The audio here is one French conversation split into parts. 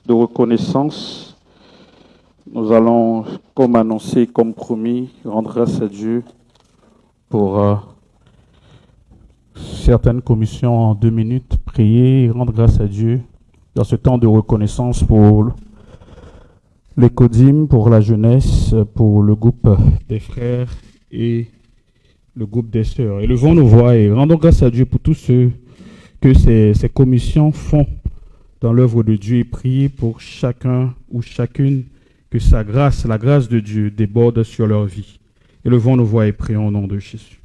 de reconnaissance. Nous allons, comme annoncé, comme promis, rendre grâce à Dieu pour certaines commissions en 2 minutes, prier et rendre grâce à Dieu dans ce temps de reconnaissance pour les CODIM, pour la jeunesse, pour le groupe des frères et le groupe des sœurs. Élevons nos voix et rendons grâce à Dieu pour tout ce que ces commissions font dans l'œuvre de Dieu et prier pour chacun ou chacune que sa grâce, la grâce de Dieu déborde sur leur vie. Élevons nos voix et prions au nom de Jésus.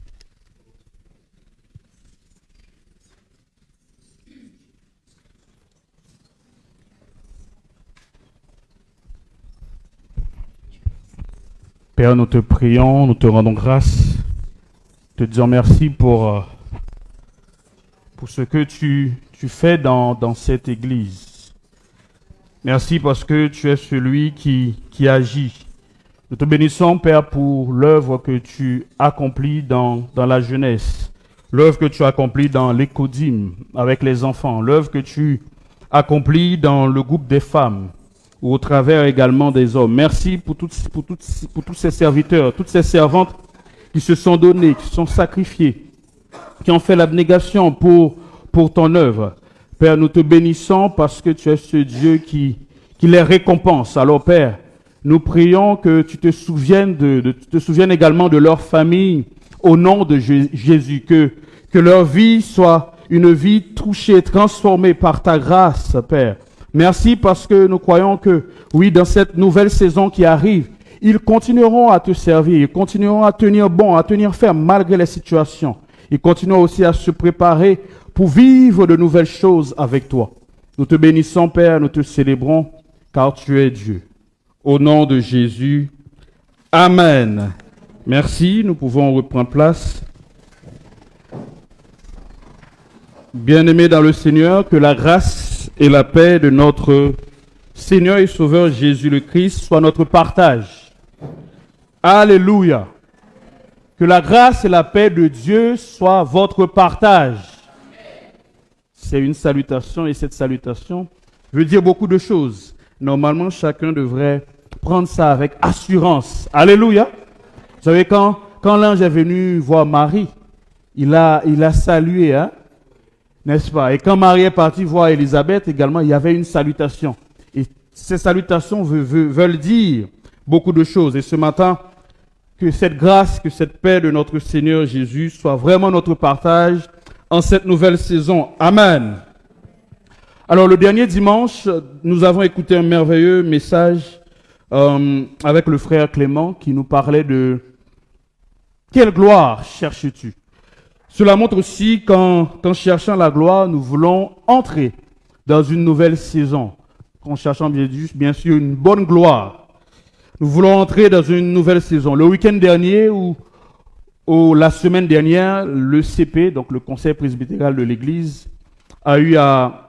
Père, nous te prions, nous te rendons grâce, te disons merci pour ce que tu fais dans cette église. Merci parce que tu es celui qui agit. Nous te bénissons, Père, pour l'œuvre que tu accomplis dans la jeunesse, l'œuvre que tu accomplis dans les CODIM avec les enfants, l'œuvre que tu accomplis dans le groupe des femmes, ou au travers également des hommes. Merci pour tous ces serviteurs, toutes ces servantes qui se sont donnés, qui se sont sacrifiés, qui ont fait l'abnégation pour ton œuvre. Père, nous te bénissons parce que tu es ce Dieu qui les récompense. Alors Père, nous prions que tu te souviennes te souviennes également de leur famille au nom de Jésus, que leur vie soit une vie touchée, transformée par ta grâce, Père. Merci parce que nous croyons que, oui, dans cette nouvelle saison qui arrive, ils continueront à te servir, ils continueront à tenir bon, à tenir ferme malgré les situations. Ils continueront aussi à se préparer pour vivre de nouvelles choses avec toi. Nous te bénissons, Père, nous te célébrons, car tu es Dieu. Au nom de Jésus, Amen. Merci, nous pouvons reprendre place. Bien-aimés dans le Seigneur, que la grâce et la paix de notre Seigneur et Sauveur Jésus le Christ soient notre partage. Alléluia. Que la grâce et la paix de Dieu soient votre partage. C'est une salutation et cette salutation veut dire beaucoup de choses. Normalement, chacun devrait prendre ça avec assurance. Alléluia. Vous savez, quand l'ange est venu voir Marie, il a salué, hein? N'est-ce pas? Et quand Marie est partie voir Élisabeth également, il y avait une salutation. Et ces salutations veulent dire beaucoup de choses. Et ce matin, que cette grâce, que cette paix de notre Seigneur Jésus soit vraiment notre partage en cette nouvelle saison. Amen. Alors, le dernier dimanche, nous avons écouté un merveilleux message avec le frère Clément qui nous parlait de « Quelle gloire cherches-tu » Cela montre aussi qu'en cherchant la gloire, nous voulons entrer dans une nouvelle saison. En cherchant bien sûr une bonne gloire. Nous voulons entrer dans une nouvelle saison. Le week-end dernier ou la semaine dernière, le CP, donc le Conseil presbytéral de l'Église, a eu a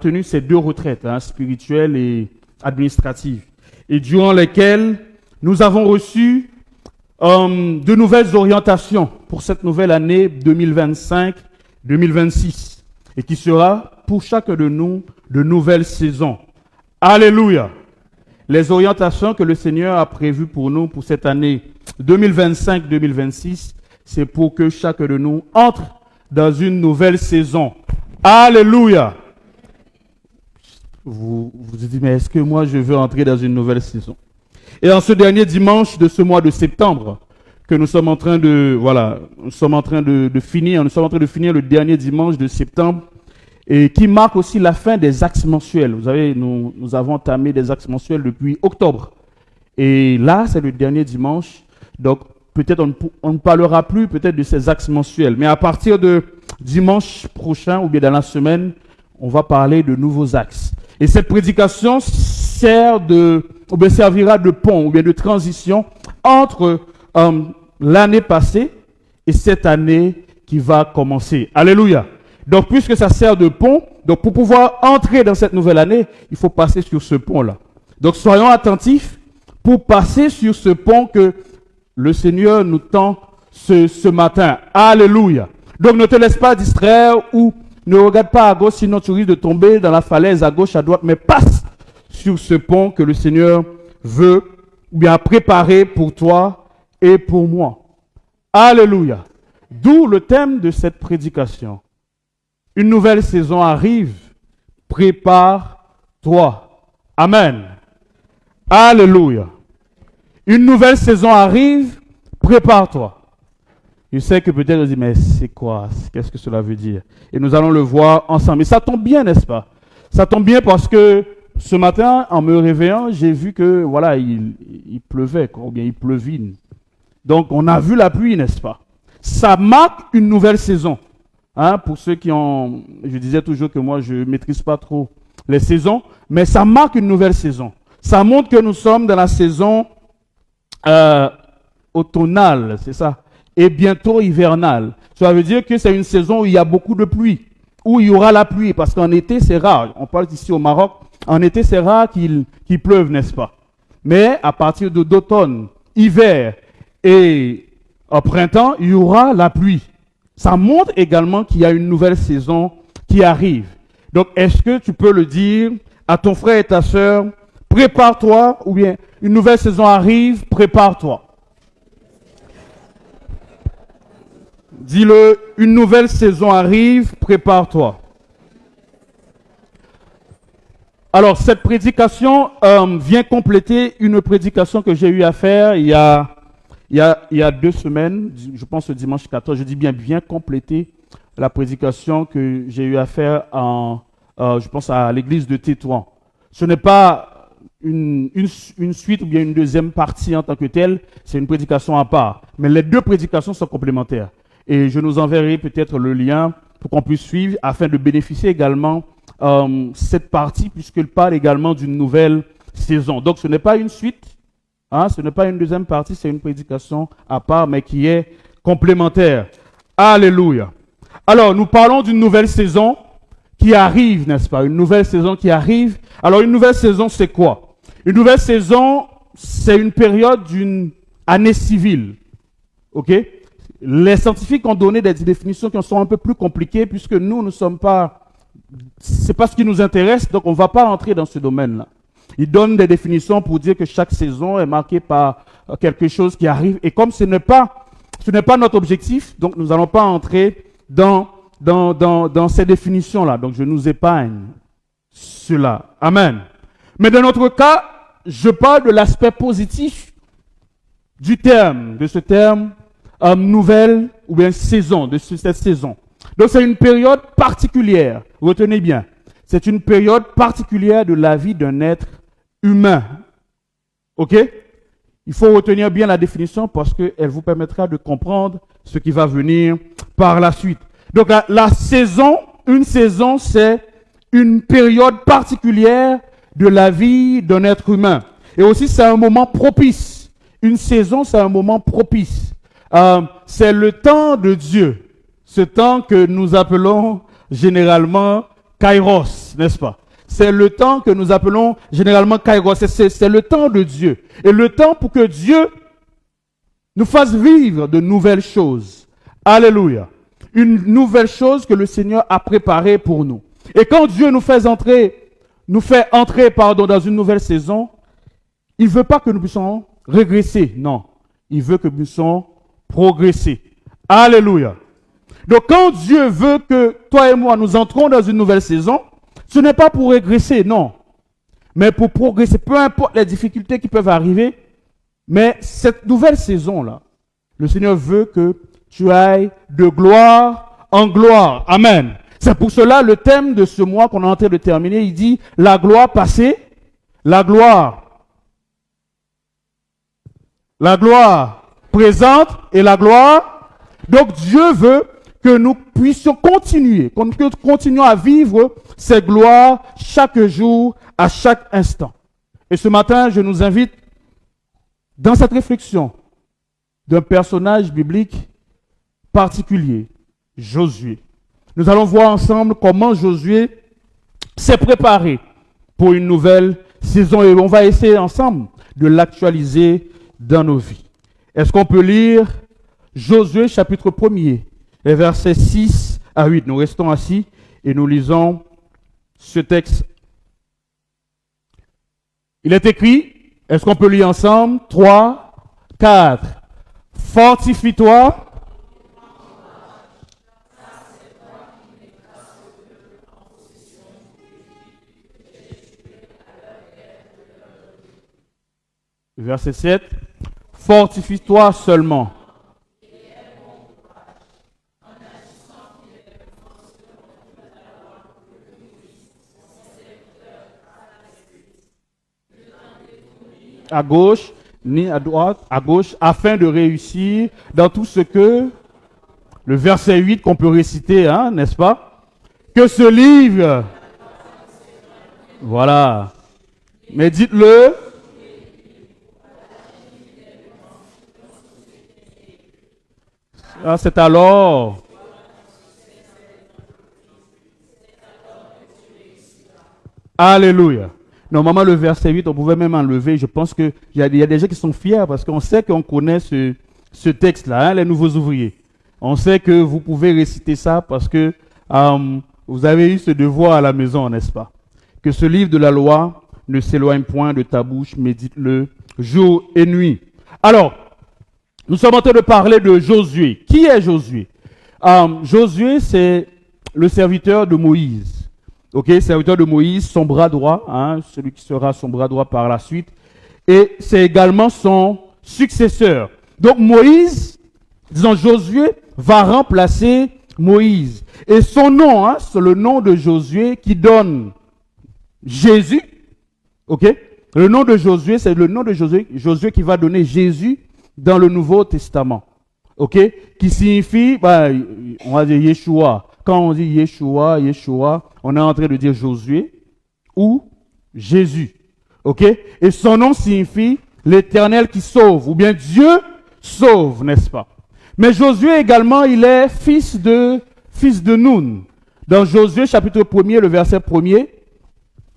tenu ces 2 retraites, spirituelles et administratives, et durant lesquelles nous avons reçu de nouvelles orientations pour cette nouvelle année 2025-2026 et qui sera pour chacun de nous de nouvelles saisons. Alléluia! Les orientations que le Seigneur a prévues pour nous pour cette année 2025-2026, c'est pour que chacun de nous entre dans une nouvelle saison. Alléluia! Vous vous dites, mais est-ce que moi je veux entrer dans une nouvelle saison? Et en ce dernier dimanche de ce mois de septembre, que nous sommes en train de finir le dernier dimanche de septembre, et qui marque aussi la fin des axes mensuels. Vous savez, nous avons entamé des axes mensuels depuis octobre. Et là, c'est le dernier dimanche. Donc, peut-être on ne parlera plus peut-être de ces axes mensuels. Mais à partir de dimanche prochain, ou bien dans la semaine, on va parler de nouveaux axes. Et cette prédication servira de pont ou bien de transition entre l'année passée et cette année qui va commencer. Alléluia. Donc, puisque ça sert de pont, donc pour pouvoir entrer dans cette nouvelle année, il faut passer sur ce pont-là. Donc, soyons attentifs pour passer sur ce pont que le Seigneur nous tend ce matin. Alléluia. Donc, ne te laisse pas distraire ou Ne regarde pas à gauche, sinon tu risques de tomber dans la falaise à gauche, à droite, mais passe sur ce pont que le Seigneur veut ou bien préparer pour toi et pour moi. Alléluia. D'où le thème de cette prédication. Une nouvelle saison arrive. Prépare-toi. Amen. Alléluia. Une nouvelle saison arrive. Prépare-toi. Je sais que peut-être vous dites, mais c'est quoi? Qu'est-ce que cela veut dire? Et nous allons le voir ensemble. Et ça tombe bien, n'est-ce pas? Ça tombe bien parce que ce matin, en me réveillant, j'ai vu que, voilà, il pleuvait, ou bien il pleuvine. Donc, on a vu la pluie, n'est-ce pas? Ça marque une nouvelle saison. Hein, pour ceux qui ont... Je disais toujours que moi, je ne maîtrise pas trop les saisons, mais ça marque une nouvelle saison. Ça montre que nous sommes dans la saison automnale, c'est ça? Et bientôt hivernale. Ça veut dire que c'est une saison où il y a beaucoup de pluie, où il y aura la pluie, parce qu'en été, c'est rare. On parle ici au Maroc, en été, c'est rare qu'il pleuve, n'est-ce pas? Mais à partir d'automne, hiver et au printemps, il y aura la pluie. Ça montre également qu'il y a une nouvelle saison qui arrive. Donc, est-ce que tu peux le dire à ton frère et ta sœur, prépare-toi, ou bien une nouvelle saison arrive, prépare-toi. Dis-le, une nouvelle saison arrive, prépare-toi. Alors, cette prédication vient compléter une prédication que j'ai eu à faire il y a 2 semaines, je pense le dimanche 14, je dis bien compléter la prédication que j'ai eu à faire je pense à l'église de Tétouan. Ce n'est pas une suite ou bien une deuxième partie en tant que telle, c'est une prédication à part. Mais les 2 prédications sont complémentaires. Et je nous enverrai peut-être le lien pour qu'on puisse suivre afin de bénéficier également cette partie puisqu'elle parle également d'une nouvelle saison. Donc ce n'est pas une suite, hein, ce n'est pas une deuxième partie, c'est une prédication à part mais qui est complémentaire. Alléluia. Alors nous parlons d'une nouvelle saison qui arrive, n'est-ce pas? Une nouvelle saison qui arrive. Alors une nouvelle saison c'est quoi? Une nouvelle saison c'est une période d'une année civile. Ok? Les scientifiques ont donné des définitions qui sont un peu plus compliquées puisque nous ne sommes pas... C'est pas ce qui nous intéresse, donc on ne va pas entrer dans ce domaine-là. Ils donnent des définitions pour dire que chaque saison est marquée par quelque chose qui arrive. Et comme ce n'est pas notre objectif, donc nous n'allons pas entrer dans ces définitions-là. Donc je nous épargne cela. Amen. Mais dans notre cas, je parle de l'aspect positif du terme, de ce terme nouvelle ou bien saison, de cette saison. Donc c'est une période particulière, retenez bien, c'est une période particulière de la vie d'un être humain. Ok? Il faut retenir bien la définition parce qu'elle vous permettra de comprendre ce qui va venir par la suite. Donc la saison, une saison, c'est une période particulière de la vie d'un être humain. Et aussi c'est un moment propice. Une saison, c'est un moment propice. C'est le temps de Dieu. Ce temps que nous appelons généralement Kairos, n'est-ce pas? C'est le temps que nous appelons généralement Kairos. C'est le temps de Dieu. Et le temps pour que Dieu nous fasse vivre de nouvelles choses. Alléluia. Une nouvelle chose que le Seigneur a préparée pour nous. Et quand Dieu nous fait entrer dans une nouvelle saison, il ne veut pas que nous puissions régresser. Non. Il veut que nous puissions progresser. Alléluia. Donc quand Dieu veut que toi et moi nous entrons dans une nouvelle saison, ce n'est pas pour régresser, non. Mais pour progresser, peu importe les difficultés qui peuvent arriver, mais cette nouvelle saison-là, le Seigneur veut que tu ailles de gloire en gloire. Amen. C'est pour cela le thème de ce mois qu'on est en train de terminer, il dit la gloire passée, la gloire présente et la gloire. Donc Dieu veut que nous puissions continuer, que nous continuions à vivre ces gloires chaque jour, à chaque instant. Et ce matin, je nous invite dans cette réflexion d'un personnage biblique particulier, Josué. Nous allons voir ensemble comment Josué s'est préparé pour une nouvelle saison et on va essayer ensemble de l'actualiser dans nos vies. Est-ce qu'on peut lire Josué chapitre 1er, les versets 6 à 8. Nous restons assis Et nous lisons ce texte. Il est écrit, est-ce qu'on peut lire ensemble? 3, 4. Fortifie-toi. Verset 7. Fortifie-toi seulement. À gauche, ni à droite, à gauche, afin de réussir dans tout ce que, le verset 8 qu'on peut réciter, hein, n'est-ce pas? Que ce livre, voilà, mais dites-le, c'est alors, alléluia. Normalement, le verset 8, on pouvait même enlever. Je pense qu'il y a des gens qui sont fiers parce qu'on sait qu'on connaît ce texte-là, hein, les nouveaux ouvriers. On sait que vous pouvez réciter ça parce que vous avez eu ce devoir à la maison, n'est-ce pas? Que ce livre de la loi ne s'éloigne point de ta bouche, médite-le jour et nuit. Alors, nous sommes en train de parler de Josué. Qui est Josué? Josué, c'est le serviteur de Moïse. Ok, serviteur de Moïse, son bras droit, hein, celui qui sera son bras droit par la suite. Et c'est également son successeur. Donc Moïse, disons Josué, va remplacer Moïse. Et son nom, hein, c'est le nom de Josué qui donne Jésus. Ok, le nom de Josué, c'est le nom de Josué qui va donner Jésus dans le Nouveau Testament. Ok, qui signifie, on va dire Yeshua. Quand on dit Yeshua, on est en train de dire Josué ou Jésus. Ok? Et son nom signifie l'Éternel qui sauve, ou bien Dieu sauve, n'est-ce pas? Mais Josué également, il est fils de Nun. Dans Josué chapitre 1er, le verset 1er,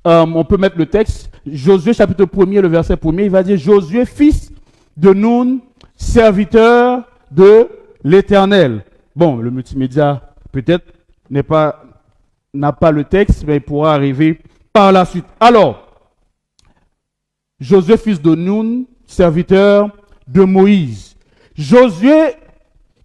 on peut mettre le texte. Josué chapitre 1er, le verset 1er, il va dire Josué, fils de Nun, serviteur de l'Éternel. Bon, le multimédia peut-être n'a pas le texte, mais il pourra arriver par la suite. Alors, Josué, fils de Nun, serviteur de Moïse. Josué,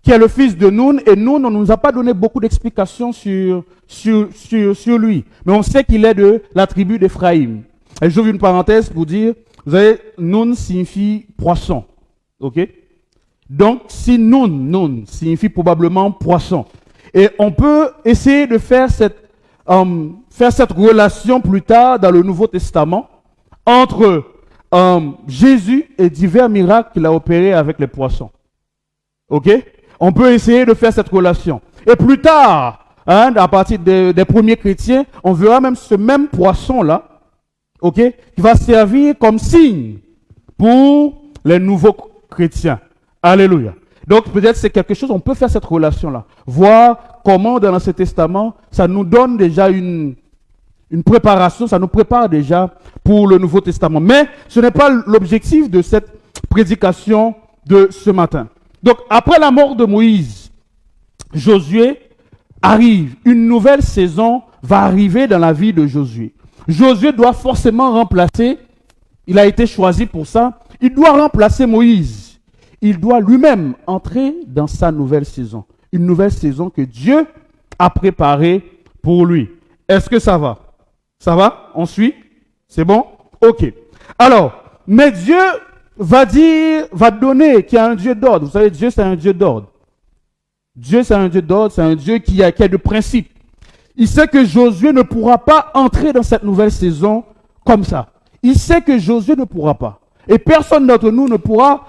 qui est le fils de Nun, et Nun, on ne nous a pas donné beaucoup d'explications sur lui. Mais on sait qu'il est de la tribu d'Éphraïm. Et j'ouvre une parenthèse pour dire, vous savez, Nun signifie poisson. Ok? Donc, si Nun signifie probablement poisson. Et on peut essayer de faire cette relation plus tard dans le Nouveau Testament entre Jésus et divers miracles qu'il a opérés avec les poissons. Ok? On peut essayer de faire cette relation. Et plus tard, hein, à partir des premiers chrétiens, on verra même ce même poisson-là, ok, qui va servir comme signe pour les nouveaux chrétiens. Alléluia. Donc peut-être c'est quelque chose, on peut faire cette relation-là. Voir comment dans l'Ancien Testament, ça nous donne déjà une préparation, ça nous prépare déjà pour le Nouveau Testament. Mais ce n'est pas l'objectif de cette prédication de ce matin. Donc après la mort de Moïse, Josué arrive. Une nouvelle saison va arriver dans la vie de Josué. Josué doit forcément remplacer, il a été choisi pour ça, il doit remplacer Moïse. Il doit lui-même entrer dans sa nouvelle saison. Une nouvelle saison que Dieu a préparée pour lui. Est-ce que ça va? Ça va? On suit? C'est bon? Ok. Alors, mais Dieu va donner qu'il y a un Dieu d'ordre. Vous savez, Dieu c'est un Dieu d'ordre. Dieu c'est un Dieu d'ordre, c'est un Dieu qui a de principes. Il sait que Josué ne pourra pas entrer dans cette nouvelle saison comme ça. Il sait que Josué ne pourra pas. Et personne d'entre nous ne pourra,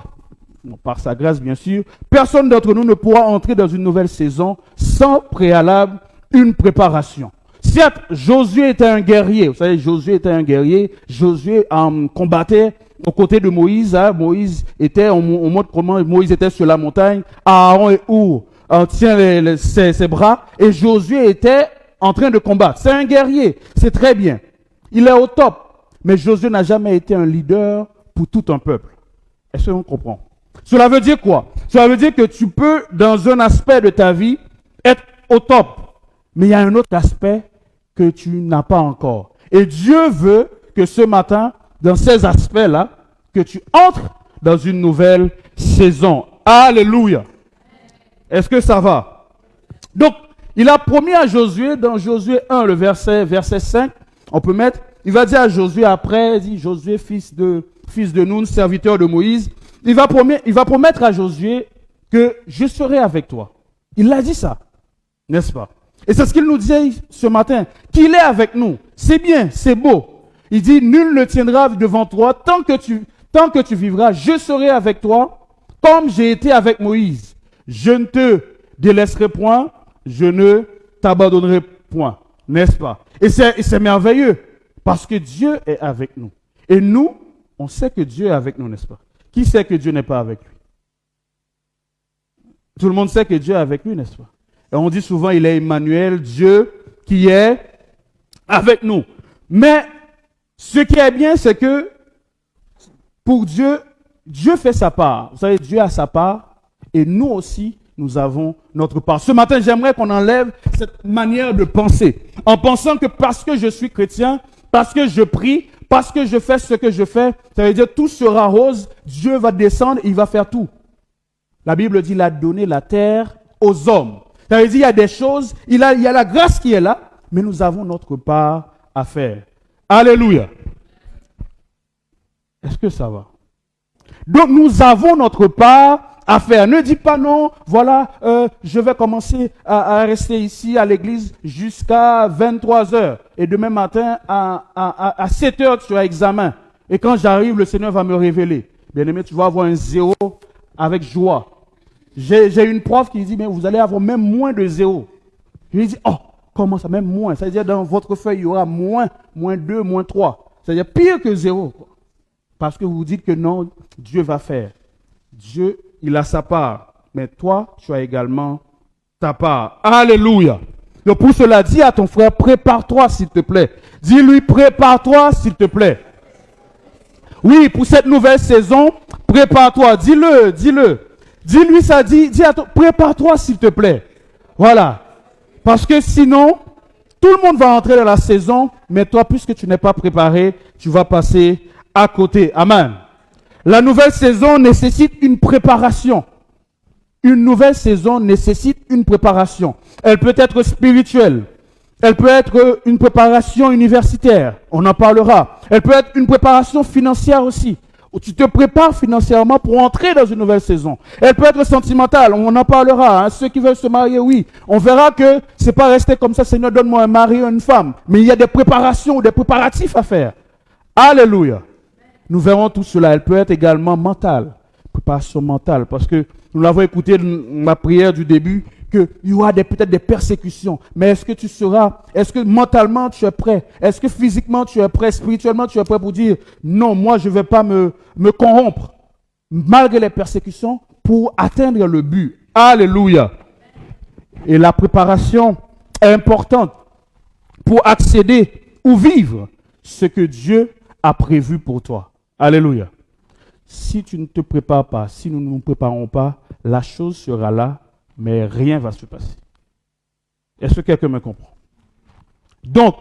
par sa grâce bien sûr, personne d'entre nous ne pourra entrer dans une nouvelle saison sans préalable une préparation. Certes, Josué était un guerrier. Vous savez, Josué était un guerrier. Josué combattait aux côtés de Moïse. Hein. Moïse était, on montre comment Moïse était sur la montagne. Aaron et Our tient ses bras. Et Josué était en train de combattre. C'est un guerrier. C'est très bien. Il est au top. Mais Josué n'a jamais été un leader pour tout un peuple. Est-ce qu'on comprend? Cela veut dire quoi? Cela veut dire que tu peux, dans un aspect de ta vie, être au top. Mais il y a un autre aspect que tu n'as pas encore. Et Dieu veut que ce matin, dans ces aspects-là, que tu entres dans une nouvelle saison. Alléluia. Est-ce que ça va? Donc, il a promis à Josué, dans Josué 1, le verset 5, on peut mettre, il va dire à Josué après, il dit Josué, fils de Nun, serviteur de Moïse, il va promettre à Josué que je serai avec toi. Il a dit ça, n'est-ce pas? Et c'est ce qu'il nous disait ce matin, qu'il est avec nous. C'est bien, c'est beau. Il dit, nul ne tiendra devant toi tant que tu vivras, je serai avec toi, comme j'ai été avec Moïse. Je ne te délaisserai point, je ne t'abandonnerai point. N'est-ce pas? Et c'est merveilleux, parce que Dieu est avec nous. Et nous, on sait que Dieu est avec nous, n'est-ce pas? Qui sait que Dieu n'est pas avec lui? Tout le monde sait que Dieu est avec lui, n'est-ce pas? Et on dit souvent, il est Emmanuel, Dieu qui est avec nous. Mais ce qui est bien, c'est que pour Dieu, Dieu fait sa part. Vous savez, Dieu a sa part et nous aussi, nous avons notre part. Ce matin, j'aimerais qu'on enlève cette manière de penser. En pensant que parce que je suis chrétien, parce que je prie, parce que je fais ce que je fais, ça veut dire tout sera rose, Dieu va descendre, il va faire tout. La Bible dit, il a donné la terre aux hommes. Ça veut dire, il y a des choses, il y a la grâce qui est là, mais nous avons notre part à faire. Alléluia. Est-ce que ça va? Donc, nous avons notre part à faire. Ne dis pas non, voilà, je vais commencer à rester ici à l'église jusqu'à 23 heures. Et demain matin, à 7 heures, tu as examen. Et quand j'arrive, le Seigneur va me révéler. Bien-aimé, tu vas avoir un 0 avec joie. J'ai une prof qui dit, mais vous allez avoir même moins de 0. Je lui dis, oh, comment ça, même moins? Ça veut dire dans votre feuille, il y aura moins 2, moins 3. C'est-à-dire pire que 0. Parce que vous dites que non, Dieu va faire. Dieu, il a sa part. Mais toi, tu as également ta part. Alléluia. Donc pour cela, dis à ton frère, prépare-toi s'il te plaît. Dis-lui, prépare-toi s'il te plaît. Oui, pour cette nouvelle saison, prépare-toi. Dis-le. Dis-lui ça, dis à toi, prépare-toi s'il te plaît. Voilà. Parce que sinon, tout le monde va entrer dans la saison, mais toi, puisque tu n'es pas préparé, tu vas passer à côté. Amen. La nouvelle saison nécessite une préparation. Une nouvelle saison nécessite une préparation. Elle peut être spirituelle. Elle peut être une préparation universitaire. On en parlera. Elle peut être une préparation financière aussi. Où tu te prépares financièrement pour entrer dans une nouvelle saison. Elle peut être sentimentale, on en parlera. Hein. Ceux qui veulent se marier, oui. On verra que c'est pas rester comme ça, Seigneur, donne-moi un mari ou une femme. Mais il y a des préparations, des préparatifs à faire. Alléluia. Nous verrons tout cela. Elle peut être également mentale. Préparation mentale. Parce que nous l'avons écouté dans ma prière du début, qu'il y aura peut-être des persécutions. Mais est-ce que mentalement tu es prêt? Est-ce que physiquement tu es prêt? Spirituellement tu es prêt pour dire, non, moi je ne vais pas me corrompre, malgré les persécutions, pour atteindre le but. Alléluia. Et la préparation est importante pour accéder ou vivre ce que Dieu a prévu pour toi. Alléluia. Si tu ne te prépares pas, si nous ne nous préparons pas, la chose sera là, mais rien ne va se passer. Est-ce que quelqu'un me comprend? Donc,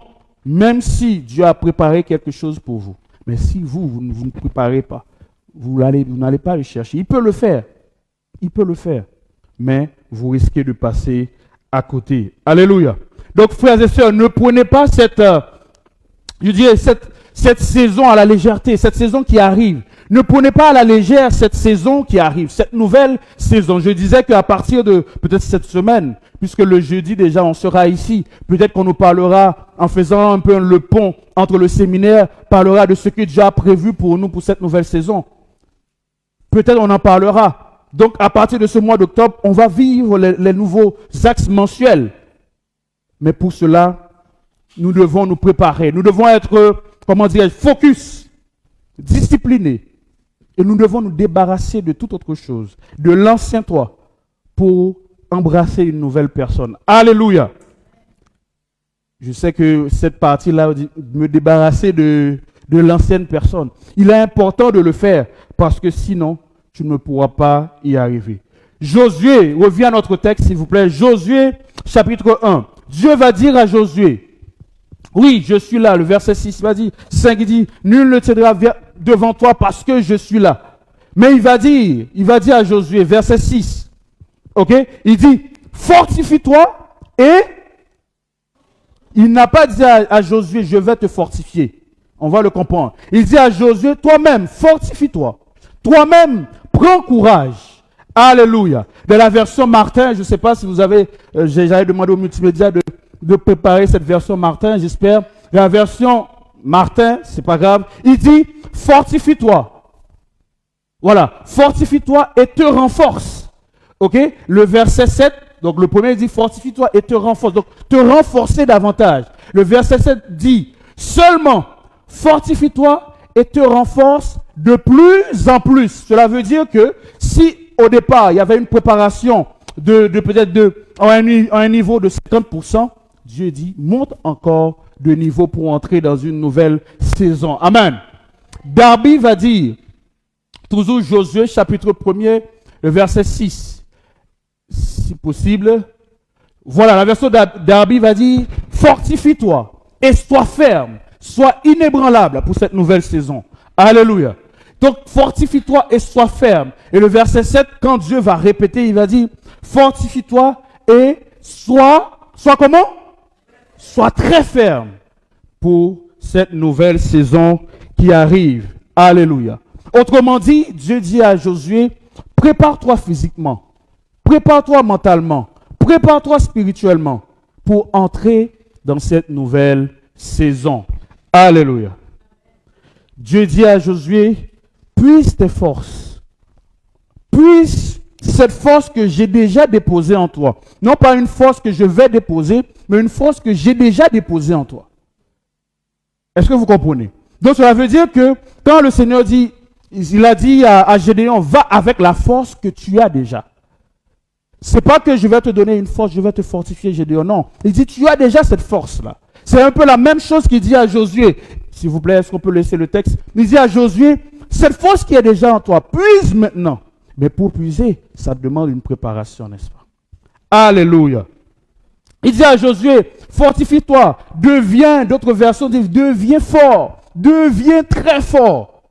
même si Dieu a préparé quelque chose pour vous, mais si vous ne préparez pas, vous n'allez pas le chercher. Il peut le faire, mais vous risquez de passer à côté. Alléluia. Donc, frères et sœurs, ne prenez pas cette saison à la légèreté, cette saison qui arrive. Ne prenez pas à la légère cette saison qui arrive, cette nouvelle saison. Je disais qu'à partir de peut-être cette semaine, puisque le jeudi déjà on sera ici, peut-être qu'on nous parlera en faisant un peu le pont entre le séminaire, parlera de ce que Dieu a prévu pour nous pour cette nouvelle saison. Peut-être on en parlera. Donc à partir de ce mois d'octobre, on va vivre les nouveaux axes mensuels. Mais pour cela, nous devons nous préparer. Nous devons être, focus, disciplinés. Et nous devons nous débarrasser de toute autre chose, de l'ancien toi, pour embrasser une nouvelle personne. Alléluia. Je sais que cette partie-là, me débarrasser de l'ancienne personne. Il est important de le faire, parce que sinon, tu ne pourras pas y arriver. Josué, reviens à notre texte s'il vous plaît. Josué, chapitre 1, Dieu va dire à Josué, oui, je suis là. Le verset 6, il va dire, 5, il dit, nul ne tiendra devant toi parce que je suis là. Mais il va dire à Josué, verset 6, ok, il dit, fortifie-toi et il n'a pas dit à Josué, je vais te fortifier. On va le comprendre. Il dit à Josué, toi-même, fortifie-toi. Toi-même, prends courage. Alléluia. De la version Martin, je ne sais pas si vous avez, j'avais demandé au multimédia de préparer cette version Martin, j'espère. La version Martin, c'est pas grave. Il dit, fortifie-toi. Voilà. Fortifie-toi et te renforce. Ok? Le verset 7, donc le premier dit, fortifie-toi et te renforce. Donc, te renforcer davantage. Le verset 7 dit, seulement, fortifie-toi et te renforce de plus en plus. Cela veut dire que si au départ, il y avait une préparation à un niveau de 50%, Dieu dit, monte encore de niveau pour entrer dans une nouvelle saison. Amen. Darby va dire, toujours Josué, chapitre 1er, le verset 6, si possible. Voilà, la version Darby va dire, fortifie-toi et sois ferme, sois inébranlable pour cette nouvelle saison. Alléluia. Donc, fortifie-toi et sois ferme. Et le verset 7, quand Dieu va répéter, il va dire, fortifie-toi et sois comment? Sois très ferme pour cette nouvelle saison qui arrive. Alléluia. Autrement dit, Dieu dit à Josué, prépare-toi physiquement, prépare-toi mentalement, prépare-toi spirituellement pour entrer dans cette nouvelle saison. Alléluia. Dieu dit à Josué, puise tes forces, puise cette force que j'ai déjà déposée en toi. Non pas une force que je vais déposer, mais une force que j'ai déjà déposée en toi. Est-ce que vous comprenez? Donc cela veut dire que quand le Seigneur dit, il a dit à Gédéon, va avec la force que tu as déjà. C'est pas que je vais te donner une force, je vais te fortifier, Gédéon. Non, il dit, tu as déjà cette force-là. C'est un peu la même chose qu'il dit à Josué. S'il vous plaît, est-ce qu'on peut laisser le texte? Il dit à Josué, cette force qui est déjà en toi, puise maintenant. Mais pour puiser, ça demande une préparation, n'est-ce pas? Alléluia. Il dit à Josué, fortifie-toi, d'autres versions disent, deviens fort, deviens très fort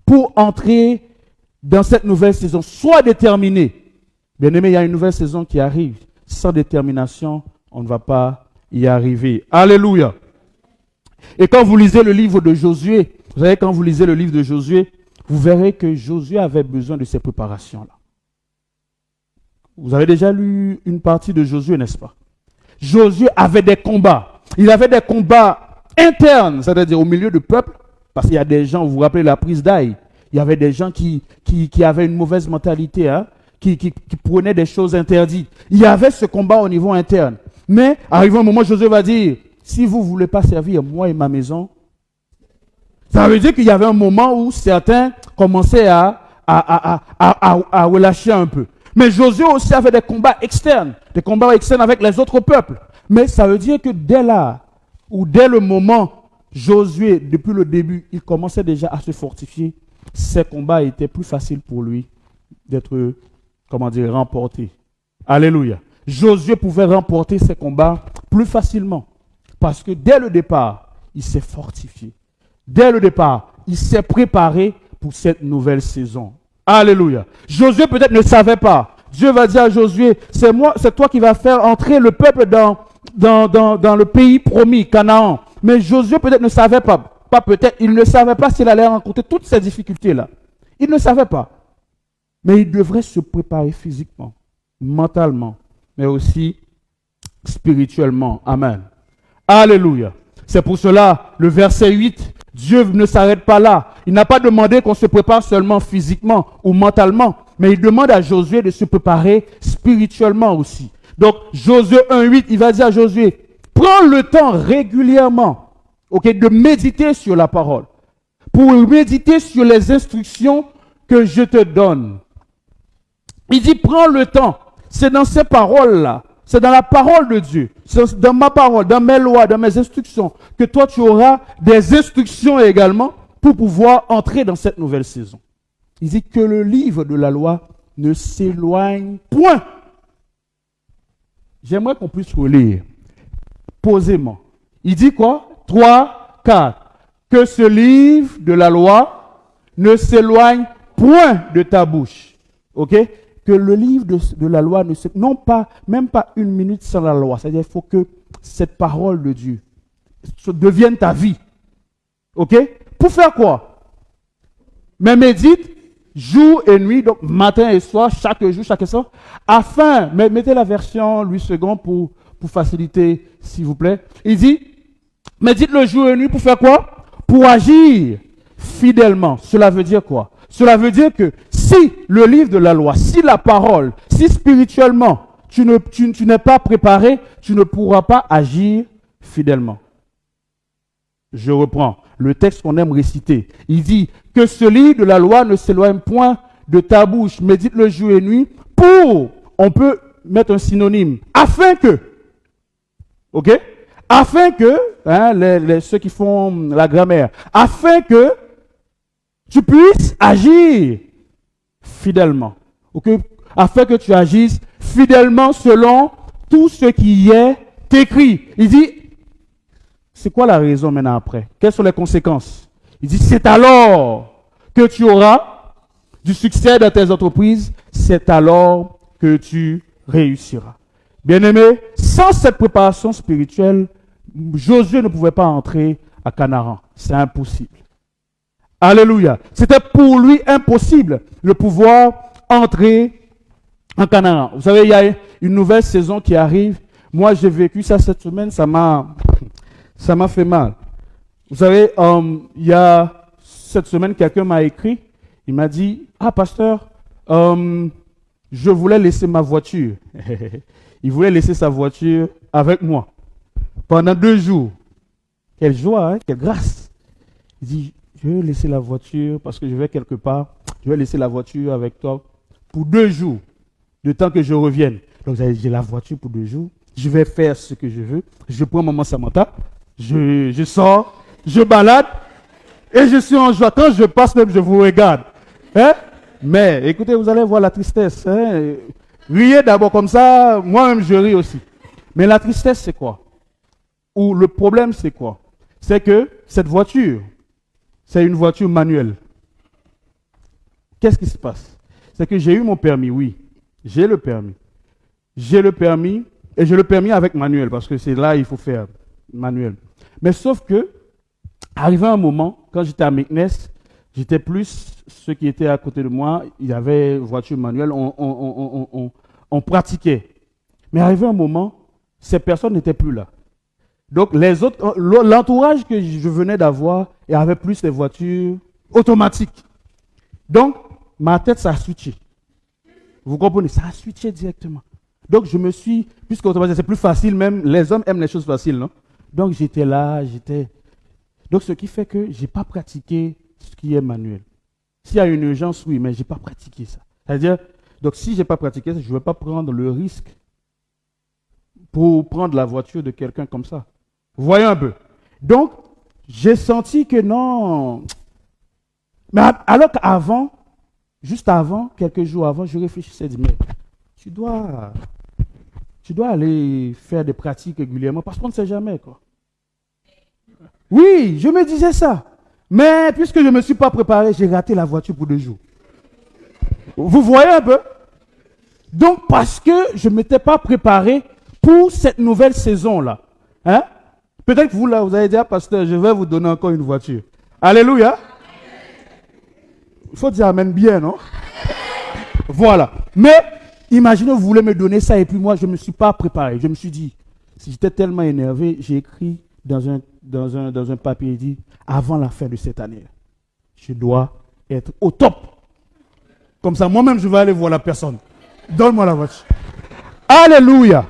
pour entrer dans cette nouvelle saison. Sois déterminé. Bien aimé, il y a une nouvelle saison qui arrive. Sans détermination, on ne va pas y arriver. Alléluia. Et quand vous lisez le livre de Josué, vous savez, quand vous lisez le livre de Josué, vous verrez que Josué avait besoin de ces préparations-là. Vous avez déjà lu une partie de Josué, n'est-ce pas? Josué avait des combats. Il avait des combats internes, c'est-à-dire au milieu du peuple, parce qu'il y a des gens, vous vous rappelez la prise d'Aï, il y avait des gens qui avaient une mauvaise mentalité, hein, qui prenaient des choses interdites. Il y avait ce combat au niveau interne. Mais, arrivé un moment, Josué va dire, si vous ne voulez pas servir moi et ma maison, ça veut dire qu'il y avait un moment où certains commençaient à relâcher un peu. Mais Josué aussi avait des combats externes avec les autres peuples. Mais ça veut dire que dès là, ou dès le moment, Josué, depuis le début, il commençait déjà à se fortifier. Ces combats étaient plus faciles pour lui d'être, remportés. Alléluia. Josué pouvait remporter ces combats plus facilement. Parce que dès le départ, il s'est fortifié. Dès le départ, il s'est préparé pour cette nouvelle saison. Alléluia. Josué peut-être ne savait pas. Dieu va dire à Josué, c'est toi qui vas faire entrer le peuple dans le pays promis, Canaan. Mais Josué peut-être ne savait pas. Pas peut-être, il ne savait pas s'il allait rencontrer toutes ces difficultés-là. Il ne savait pas. Mais il devrait se préparer physiquement, mentalement, mais aussi spirituellement. Amen. Alléluia. C'est pour cela, le verset 8, Dieu ne s'arrête pas là. Il n'a pas demandé qu'on se prépare seulement physiquement ou mentalement, mais il demande à Josué de se préparer spirituellement aussi. Donc, Josué 1,8, il va dire à Josué, prends le temps régulièrement, de méditer sur la parole, pour méditer sur les instructions que je te donne. Il dit, prends le temps. C'est dans ces paroles-là. C'est dans la parole de Dieu, c'est dans ma parole, dans mes lois, dans mes instructions, que toi tu auras des instructions également pour pouvoir entrer dans cette nouvelle saison. Il dit que le livre de la loi ne s'éloigne point. J'aimerais qu'on puisse relire. posément. Il dit quoi? 3, 4. Que ce livre de la loi ne s'éloigne point de ta bouche. OK? Que le livre de la loi ne se... Non pas, même pas une minute sans la loi. C'est-à-dire qu'il faut que cette parole de Dieu devienne ta vie. OK? Pour faire quoi? Mais médite jour et nuit, donc matin et soir, chaque jour, chaque soir, afin, mettez la version Louis II pour faciliter, s'il vous plaît. Il dit, médite le jour et nuit pour faire quoi? Pour agir fidèlement. Cela veut dire quoi? Cela veut dire que si le livre de la loi, si la parole, si spirituellement tu n'es pas préparé, tu ne pourras pas agir fidèlement. Je reprends le texte qu'on aime réciter. Il dit que ce livre de la loi ne s'éloigne point de ta bouche. Médite le jour et nuit pour, on peut mettre un synonyme, afin que, ok? Afin que, ceux qui font la grammaire, afin que tu puisses agir fidèlement. Okay? Afin que tu agisses fidèlement selon tout ce qui y est écrit. Il dit, c'est quoi la raison maintenant après? Quelles sont les conséquences? Il dit, c'est alors que tu auras du succès dans tes entreprises, c'est alors que tu réussiras. Bien-aimé, sans cette préparation spirituelle, Josué ne pouvait pas entrer à Canaan. C'est impossible. Alléluia. C'était pour lui impossible de pouvoir entrer en Canaan. Vous savez, il y a une nouvelle saison qui arrive. Moi, j'ai vécu ça cette semaine, ça m'a fait mal. Vous savez, il y a cette semaine, quelqu'un m'a écrit, il m'a dit, « Ah, pasteur, je voulais laisser ma voiture. » Il voulait laisser sa voiture avec moi pendant 2 jours. Quelle joie, hein? Quelle grâce. Il dit, je vais laisser la voiture parce que je vais quelque part. Je vais laisser la voiture avec toi pour 2 jours, le temps que je revienne. Donc, j'ai la voiture pour 2 jours. Je vais faire ce que je veux. Je prends maman Samantha. Je sors, je balade et je suis en joie. Quand je passe même, je vous regarde. Hein? Mais écoutez, vous allez voir la tristesse. Hein? Riez d'abord comme ça, moi-même je ris aussi. Mais la tristesse, c'est quoi? Ou le problème, c'est quoi? C'est que cette voiture, c'est une voiture manuelle. Qu'est-ce qui se passe? C'est que j'ai eu mon permis, oui. J'ai le permis. J'ai le permis et j'ai le permis avec manuel parce que c'est là il faut faire manuel. Mais sauf que, arrivé un moment, quand j'étais à Meknes, j'étais plus ceux qui étaient à côté de moi, il y avait voiture manuelle, on pratiquait. Mais arrivé un moment, ces personnes n'étaient plus là. Donc les autres, l'entourage que je venais d'avoir, il y avait plus les voitures automatiques. Donc ma tête, ça a switché. Vous comprenez? Ça a switché directement. Donc je me suis, puisque automatique, c'est plus facile même, les hommes aiment les choses faciles, non? Donc j'étais là, Donc ce qui fait que je n'ai pas pratiqué ce qui est manuel. S'il y a une urgence, oui, mais je n'ai pas pratiqué ça. C'est-à-dire, donc si je n'ai pas pratiqué ça, je ne vais pas prendre le risque pour prendre la voiture de quelqu'un comme ça. Vous voyez un peu. Donc, j'ai senti que non. Mais alors qu'avant, juste avant, quelques jours avant, je réfléchissais, je disais, mais tu dois aller faire des pratiques régulièrement parce qu'on ne sait jamais, quoi. Oui, je me disais ça. Mais puisque je ne me suis pas préparé, j'ai raté la voiture pour 2 jours. Vous voyez un peu? Donc, parce que je ne m'étais pas préparé pour cette nouvelle saison-là. Hein? Peut-être que vous, là, vous allez dire, pasteur, je vais vous donner encore une voiture. Alléluia. Il faut dire amen bien, non? Voilà. Mais, imaginez, vous voulez me donner ça et puis moi, je ne me suis pas préparé. Je me suis dit, si j'étais tellement énervé, j'ai écrit dans un papier, il dit, avant la fin de cette année, je dois être au top. Comme ça, moi-même, je vais aller voir la personne. Donne-moi la voiture. Alléluia.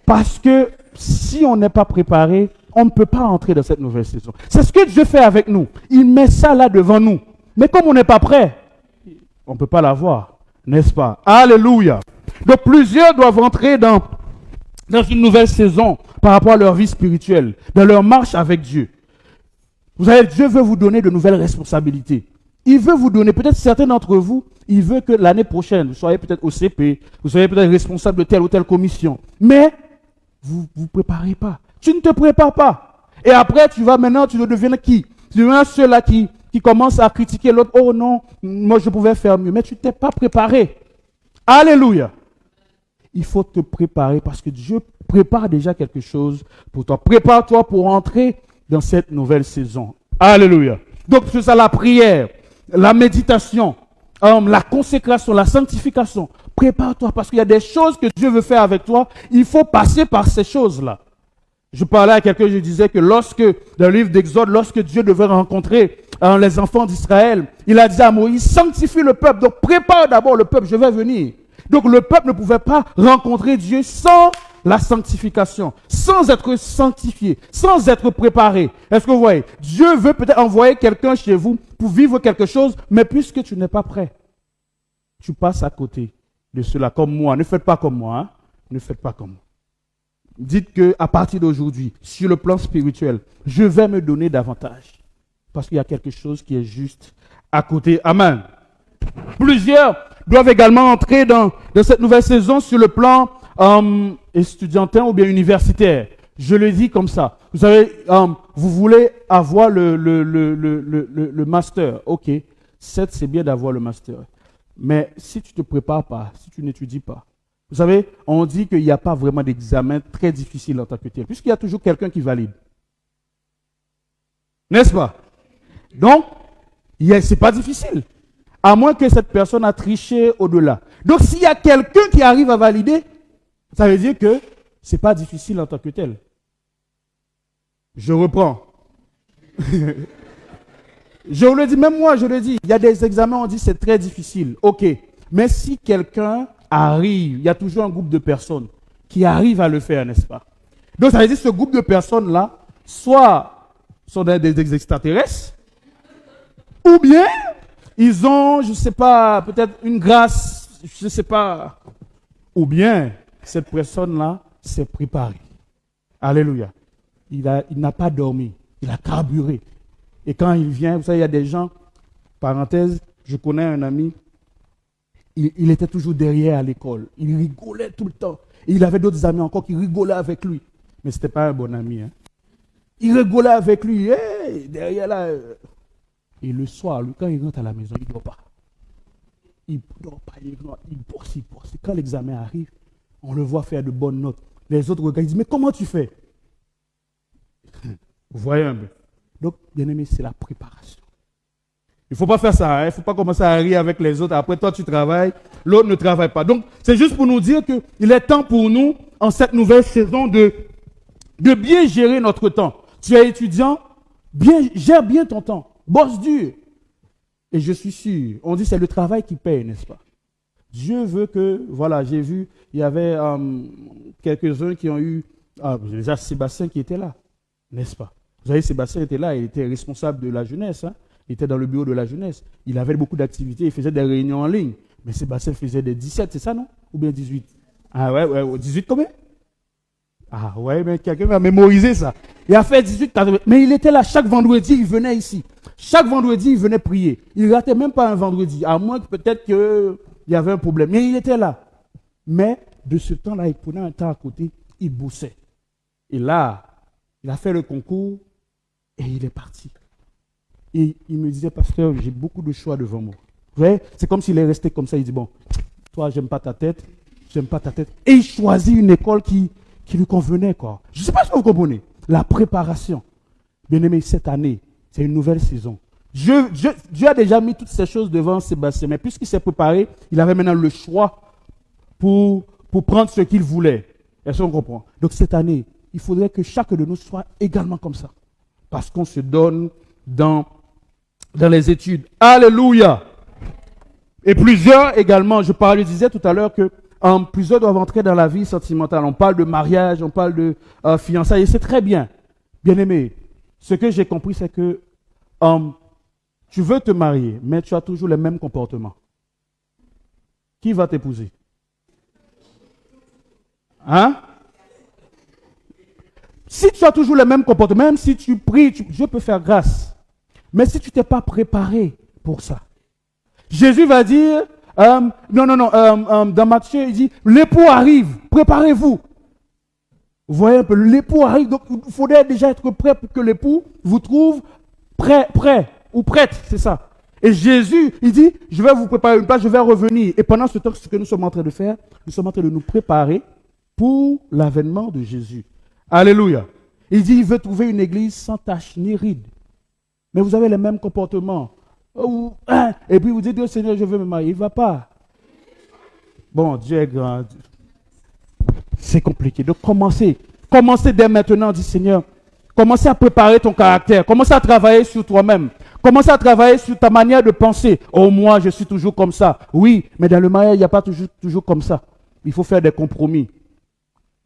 Parce que si on n'est pas préparé, on ne peut pas entrer dans cette nouvelle saison. C'est ce que Dieu fait avec nous. Il met ça là devant nous. Mais comme on n'est pas prêt, on ne peut pas l'avoir. N'est-ce pas? Alléluia. Donc plusieurs doivent entrer dans une nouvelle saison par rapport à leur vie spirituelle, dans leur marche avec Dieu. Vous savez, Dieu veut vous donner de nouvelles responsabilités. Il veut vous donner, peut-être certains d'entre vous, il veut que l'année prochaine, vous soyez peut-être au CP, vous soyez peut-être responsable de telle ou telle commission. Mais vous ne vous préparez pas. Tu ne te prépares pas. Et après, tu deviens qui? Tu deviens ceux-là qui commencent à critiquer l'autre. Oh non, moi je pouvais faire mieux. Mais tu ne t'es pas préparé. Alléluia. Il faut te préparer parce que Dieu prépare déjà quelque chose pour toi. Prépare-toi pour entrer dans cette nouvelle saison. Alléluia. Donc c'est ça la prière, la méditation, la consécration, la sanctification. Prépare-toi parce qu'il y a des choses que Dieu veut faire avec toi. Il faut passer par ces choses-là. Je parlais à quelqu'un, je disais que dans le livre d'Exode, lorsque Dieu devait rencontrer les enfants d'Israël, il a dit à Moïse, sanctifie le peuple. Donc prépare d'abord le peuple, je vais venir. Donc le peuple ne pouvait pas rencontrer Dieu sans la sanctification, sans être sanctifié, sans être préparé. Est-ce que vous voyez? Dieu veut peut-être envoyer quelqu'un chez vous pour vivre quelque chose, mais puisque tu n'es pas prêt, tu passes à côté de cela, comme moi. Ne faites pas comme moi. Hein? Ne faites pas comme moi. Dites qu'à partir d'aujourd'hui, sur le plan spirituel, je vais me donner davantage. Parce qu'il y a quelque chose qui est juste à côté. Amen. Plusieurs doivent également entrer dans cette nouvelle saison sur le plan estudiantin ou bien universitaire. Je le dis comme ça. Vous savez, vous voulez avoir le master. Ok, certes, c'est bien d'avoir le master. Mais si tu ne te prépares pas, si tu n'étudies pas, vous savez, on dit qu'il n'y a pas vraiment d'examen très difficile en tant que tel, puisqu'il y a toujours quelqu'un qui valide. N'est-ce pas? Donc, ce n'est pas difficile. À moins que cette personne a triché au-delà. Donc, s'il y a quelqu'un qui arrive à valider, ça veut dire que ce n'est pas difficile en tant que tel. Je reprends. Je vous le dis, même moi, je le dis. Il y a des examens, on dit c'est très difficile. Ok. Mais si quelqu'un arrive, il y a toujours un groupe de personnes qui arrivent à le faire, n'est-ce pas? Donc, ça veut dire que ce groupe de personnes-là, soit sont des extraterrestres, ou bien ils ont, je ne sais pas, peut-être une grâce, je ne sais pas, ou bien cette personne-là s'est préparée. Alléluia. Il n'a pas dormi, il a carburé. Et quand il vient, vous savez, il y a des gens, parenthèse, je connais un ami, il était toujours derrière à l'école. Il rigolait tout le temps. Et il avait d'autres amis encore qui rigolaient avec lui. Mais ce n'était pas un bon ami. Hein. Il rigolait avec lui. Hey, derrière là. Et le soir, lui, quand il rentre à la maison, il ne dort pas. Il ne dort pas, il bosse. Quand l'examen arrive, on le voit faire de bonnes notes. Les autres regardent, ils disent, mais comment tu fais? Vous voyez un peu. Donc, bien aimé, c'est la préparation. Il ne faut pas faire ça, hein? Il ne faut pas commencer à rire avec les autres. Après, toi, tu travailles, l'autre ne travaille pas. Donc, c'est juste pour nous dire qu'il est temps pour nous, en cette nouvelle saison, de bien gérer notre temps. Tu es étudiant, gère bien ton temps. Bosse dur. Et je suis sûr, on dit c'est le travail qui paye, n'est-ce pas? Dieu veut que, voilà, j'ai vu, il y avait quelques-uns qui ont eu, déjà Sébastien qui était là, n'est-ce pas? Vous savez, Sébastien était là, il était responsable de la jeunesse, hein? Il était dans le bureau de la jeunesse. Il avait beaucoup d'activités, il faisait des réunions en ligne. Mais Sébastien faisait des 17, c'est ça, non? Ou bien 18? Ah ouais, 18 combien? Ah ouais, mais quelqu'un va mémoriser ça. Il a fait 18, mais il était là chaque vendredi, il venait ici. Chaque vendredi, il venait prier. Il ne ratait même pas un vendredi, à moins que peut-être qu'il y avait un problème. Mais il était là. Mais de ce temps-là, il prenait un temps à côté, il bossait. Et là, il a fait le concours et il est parti. Et il me disait, pasteur, j'ai beaucoup de choix devant moi. Vous voyez, c'est comme s'il est resté comme ça. Il dit, bon, toi, j'aime pas ta tête. Et il choisit une école qui lui convenait, quoi. Je ne sais pas si vous comprenez. La préparation. Bien aimé, cette année, c'est une nouvelle saison. Dieu a déjà mis toutes ces choses devant Sébastien, mais puisqu'il s'est préparé, il avait maintenant le choix pour prendre ce qu'il voulait. Est-ce qu'on comprend? Donc cette année, il faudrait que chacun de nous soit également comme ça. Parce qu'on se donne dans les études. Alléluia! Et plusieurs également, je disais tout à l'heure que plusieurs doivent entrer dans la vie sentimentale. On parle de mariage, on parle de fiançailles, et c'est très bien. Bien aimé, ce que j'ai compris, c'est que tu veux te marier, mais tu as toujours les mêmes comportements. Qui va t'épouser? Hein? Si tu as toujours les mêmes comportements, même si tu pries, Dieu peut faire grâce. Mais si tu ne t'es pas préparé pour ça, Jésus va dire, dans Matthieu, il dit, l'époux arrive, préparez-vous. Vous voyez un peu, l'époux arrive, donc il faudrait déjà être prêt pour que l'époux vous trouve prêt ou prête, c'est ça. Et Jésus, il dit, je vais vous préparer une place, je vais revenir. Et pendant ce temps, ce que nous sommes en train de faire, nous sommes en train de nous préparer pour l'avènement de Jésus. Alléluia. Il dit, il veut trouver une église sans tache ni ride. Mais vous avez les mêmes comportements. Et puis vous dites, oh Seigneur, je veux me marier. Il ne va pas. Bon, Dieu est grand. C'est compliqué. Donc commencez dès maintenant, dit Seigneur. Commencez à préparer ton caractère. Commencez à travailler sur toi-même. Commencez à travailler sur ta manière de penser. Oh, moi, je suis toujours comme ça. Oui, mais dans le mariage, il n'y a pas toujours comme ça. Il faut faire des compromis.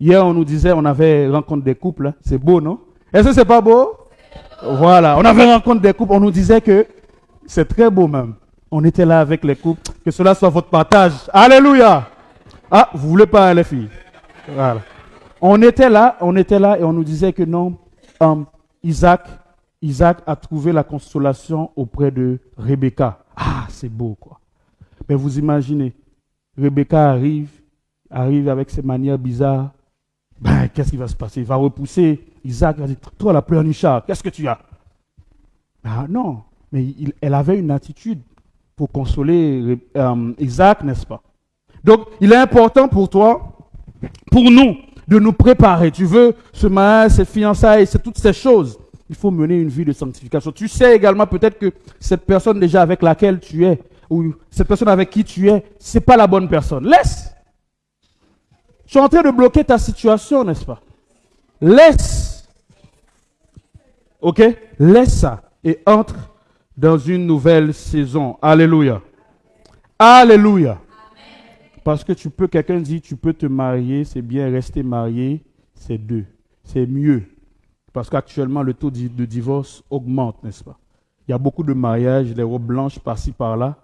Hier, on nous disait, on avait rencontre des couples. Hein. C'est beau, non? Est-ce que c'est pas beau? Voilà. On avait rencontre des couples. On nous disait que c'est très beau même. On était là avec les couples. Que cela soit votre partage. Alléluia. Ah, vous voulez pas, les filles? Voilà. On était là et on nous disait que non, Isaac a trouvé la consolation auprès de Rebecca. Ah, c'est beau, quoi. Mais vous imaginez, Rebecca arrive avec ses manières bizarres. Ben, qu'est-ce qui va se passer? Il va repousser. Isaac va dire, toi, la pleurnicharde, qu'est-ce que tu as? Ah non, mais elle avait une attitude pour consoler Isaac, n'est-ce pas? Donc, il est important pour toi, pour nous, de nous préparer. Tu veux ce mariage, ces fiançailles, c'est toutes ces choses. Il faut mener une vie de sanctification. Tu sais également peut-être que cette personne déjà avec laquelle tu es, ou cette personne avec qui tu es, ce n'est pas la bonne personne. Laisse. Je suis en train de bloquer ta situation, n'est-ce pas? Laisse. Ok? Laisse ça et entre dans une nouvelle saison. Alléluia. Alléluia. Parce que quelqu'un dit, tu peux te marier, c'est bien, rester marié, c'est c'est mieux. Parce qu'actuellement, le taux de divorce augmente, n'est-ce pas? Il y a beaucoup de mariages, des robes blanches par-ci, par-là,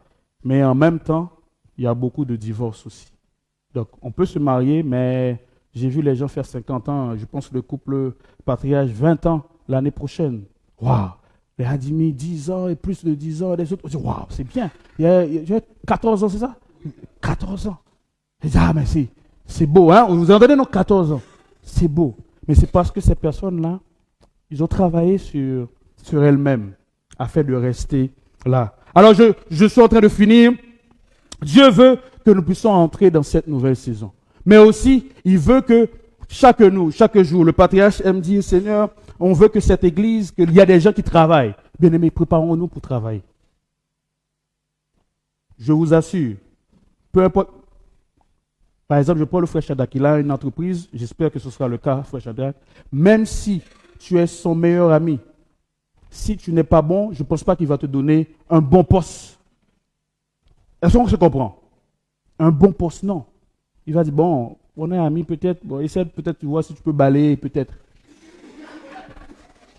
mais en même temps, il y a beaucoup de divorces aussi. Donc, on peut se marier, mais j'ai vu les gens faire 50 ans, je pense le couple patriarche 20 ans l'année prochaine. Waouh! Les Hadimi, 10 ans et plus de 10 ans, les autres, waouh, c'est bien. Il y a 14 ans, c'est ça? 14 ans. Ah, mais c'est beau, hein? Vous entendez, nos 14 ans. C'est beau. Mais c'est parce que ces personnes-là, ils ont travaillé sur elles-mêmes afin de rester là. Alors, je suis en train de finir. Dieu veut que nous puissions entrer dans cette nouvelle saison. Mais aussi, il veut que chaque jour, le patriarche aime dire, Seigneur, on veut que cette église, qu'il y a des gens qui travaillent. Bien-aimés, préparons-nous pour travailler. Je vous assure, peu importe. Par exemple, je prends le frère Shadrach, il a une entreprise, j'espère que ce sera le cas, frère Shadrach. Même si tu es son meilleur ami, si tu n'es pas bon, je ne pense pas qu'il va te donner un bon poste. Est-ce qu'on se comprend? Un bon poste, non. Il va dire, bon, on est amis peut-être, bon, essaie peut-être, tu vois, si tu peux balayer peut-être.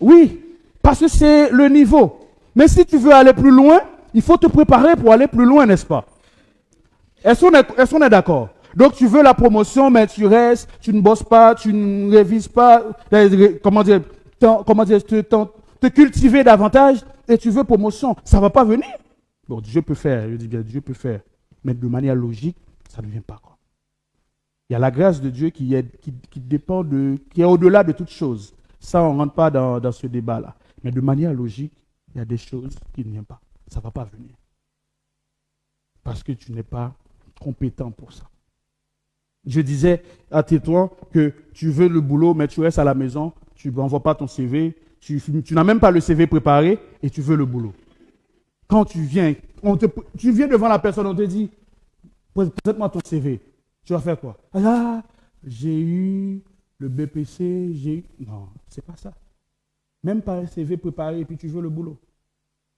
Oui, parce que c'est le niveau. Mais si tu veux aller plus loin, il faut te préparer pour aller plus loin, n'est-ce pas? Est-ce qu'on est d'accord? Donc tu veux la promotion, mais tu restes, tu ne bosses pas, tu ne révises pas, te cultiver davantage, et tu veux promotion. Ça ne va pas venir. Bon, Dieu peut faire, je dis bien, Dieu peut faire. Mais de manière logique, ça ne vient pas. Quoi. Il y a la grâce de Dieu qui dépend qui est au-delà de toute chose. Ça, on ne rentre pas dans ce débat-là. Mais de manière logique, il y a des choses qui ne viennent pas. Ça ne va pas venir. Parce que tu n'es pas compétent pour ça. Je disais à Tétouan que tu veux le boulot, mais tu restes à la maison, tu n'envoies pas ton CV, tu n'as même pas le CV préparé et tu veux le boulot. Quand tu viens devant la personne, on te dit, présente-moi ton CV. Tu vas faire quoi? Ah, j'ai eu le BPC, Non, c'est pas ça. Même pas un CV préparé et puis tu veux le boulot.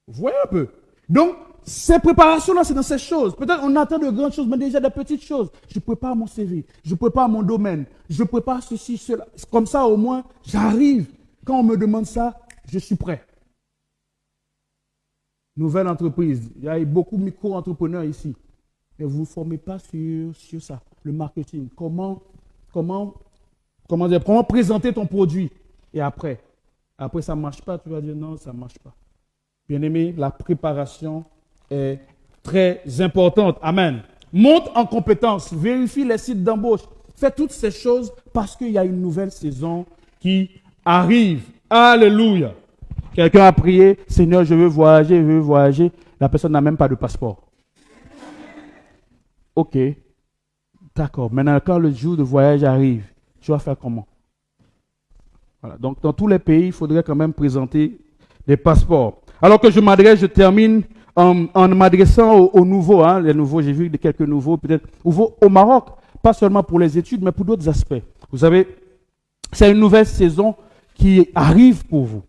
Vous voyez un peu? Donc, ces préparations-là, c'est dans ces choses. Peut-être on attend de grandes choses, mais déjà des petites choses. Je prépare mon CV, je prépare mon domaine, je prépare ceci, cela. Comme ça, au moins, j'arrive. Quand on me demande ça, je suis prêt. Nouvelle entreprise. Il y a beaucoup de micro-entrepreneurs ici. Mais vous ne vous formez pas sur ça. Le marketing. Comment présenter ton produit. Et après, ça ne marche pas, tu vas dire non, ça ne marche pas. Bien-aimé, la préparation est très importante. Amen. Monte en compétence. Vérifie les sites d'embauche. Fais toutes ces choses parce qu'il y a une nouvelle saison qui arrive. Alléluia. Quelqu'un a prié, Seigneur, je veux voyager, je veux voyager. La personne n'a même pas de passeport. Ok. D'accord. Maintenant, quand le jour de voyage arrive, tu vas faire comment? Voilà. Donc, dans tous les pays, il faudrait quand même présenter des passeports. Alors que je termine en m'adressant aux nouveaux. Hein, les nouveaux, j'ai vu quelques nouveaux, peut-être nouveaux au Maroc, pas seulement pour les études, mais pour d'autres aspects. Vous savez, c'est une nouvelle saison qui arrive pour vous,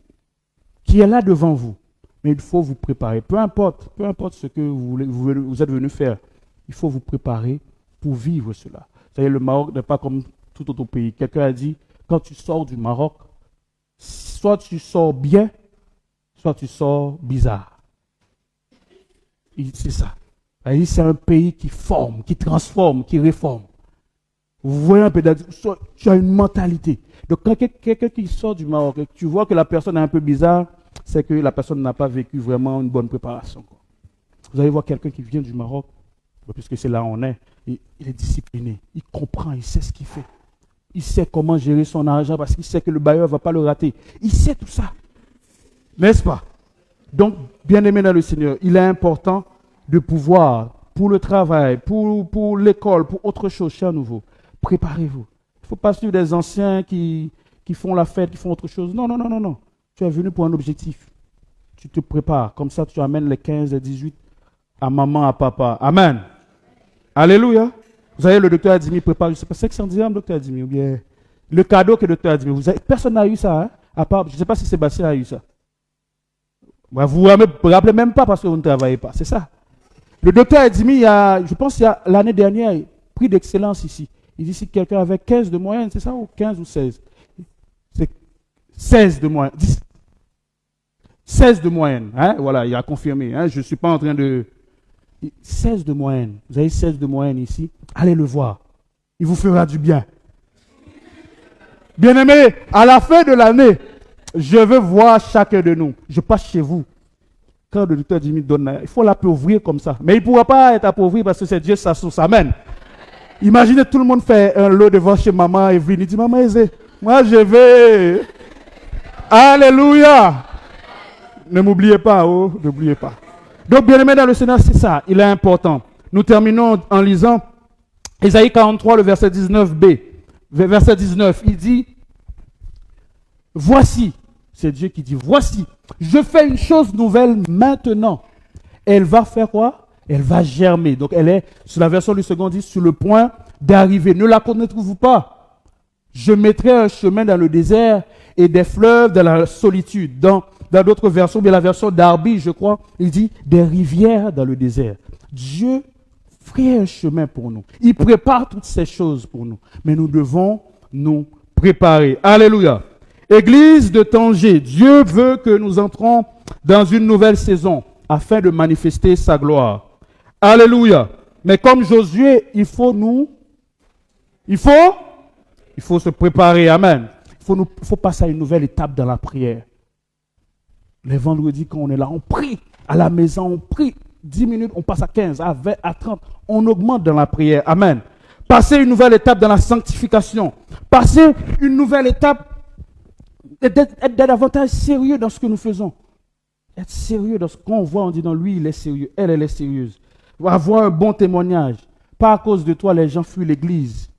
qui est là devant vous. Mais il faut vous préparer. Peu importe ce que vous êtes venu faire, il faut vous préparer pour vivre cela. Vous savez, le Maroc n'est pas comme tout autre pays. Quelqu'un a dit, quand tu sors du Maroc, soit tu sors bien, soit tu sors bizarre. C'est ça. C'est un pays qui forme, qui transforme, qui réforme. Vous voyez un peu, tu as une mentalité. Donc quand quelqu'un qui sort du Maroc, tu vois que la personne est un peu bizarre, c'est que la personne n'a pas vécu vraiment une bonne préparation. Vous allez voir quelqu'un qui vient du Maroc, puisque c'est là où on est, il est discipliné, il comprend, il sait ce qu'il fait. Il sait comment gérer son argent parce qu'il sait que le bailleur ne va pas le rater. Il sait tout ça. N'est-ce pas? Donc, bien-aimé dans le Seigneur, il est important de pouvoir, pour le travail, pour l'école, pour autre chose, cher nouveau, préparez-vous. Il ne faut pas suivre des anciens qui font la fête, qui font autre chose. Non, non, non, non, non. Tu es venu pour un objectif. Tu te prépares. Comme ça, tu amènes les 15, les 18 à maman, à papa. Amen. Alléluia. Vous savez, le docteur Adimi prépare, je ne sais pas, 510 dirhams, docteur Adimi, ou bien le cadeau que le docteur Adimi. Personne n'a eu ça, hein, à part, je ne sais pas si Sébastien a eu ça. Vous ne vous rappelez même pas parce que vous ne travaillez pas, c'est ça. Le docteur Adimi, je pense l'année dernière, prix d'excellence ici. Il dit si quelqu'un avait 15 de moyenne, c'est ça, ou 15 ou 16? C'est 16 de moyenne. 16 de moyenne, hein, voilà, il a confirmé. Hein, je ne suis pas en train de... 16 de moyenne. Vous avez 16 de moyenne ici. Allez le voir. Il vous fera du bien. Bien-aimés, à la fin de l'année, je veux voir chacun de nous. Je passe chez vous. Quand le docteur Jimmy donne, il faut l'appauvrir comme ça. Mais il ne pourra pas être appauvri parce que c'est Dieu sa source. Amen. Imaginez tout le monde fait un lot devant chez maman et vient. Il dit, maman, moi je vais. Alléluia. Ne m'oubliez pas, oh, n'oubliez pas. Donc, bien-aimés dans le Seigneur, c'est ça, il est important. Nous terminons en lisant Ésaïe 43, le verset 19b. Verset 19, il dit, voici, c'est Dieu qui dit, voici, je fais une chose nouvelle maintenant. Elle va faire quoi? Elle va germer. Donc, elle est, sur la version du second, dit, sur le point d'arriver. Ne la connaîtrez-vous pas? Je mettrai un chemin dans le désert et des fleuves dans la solitude. Dans d'autres versions, bien la version d'Arbi, je crois, il dit des rivières dans le désert. Dieu fait un chemin pour nous. Il prépare toutes ces choses pour nous. Mais nous devons nous préparer. Alléluia. Église de Tanger, Dieu veut que nous entrons dans une nouvelle saison afin de manifester sa gloire. Alléluia. Mais comme Josué, il faut se préparer. Amen. Il faut passer à une nouvelle étape dans la prière. Les vendredis, quand on est là, on prie à la maison, on prie 10 minutes, on passe à 15, à 20, à 30. On augmente dans la prière. Amen. Passer une nouvelle étape dans la sanctification. Passer une nouvelle étape d'être davantage sérieux dans ce que nous faisons. Être sérieux dans ce qu'on voit, on dit non, lui, il est sérieux, elle est sérieuse. Avoir un bon témoignage. Pas à cause de toi, les gens fuient l'église.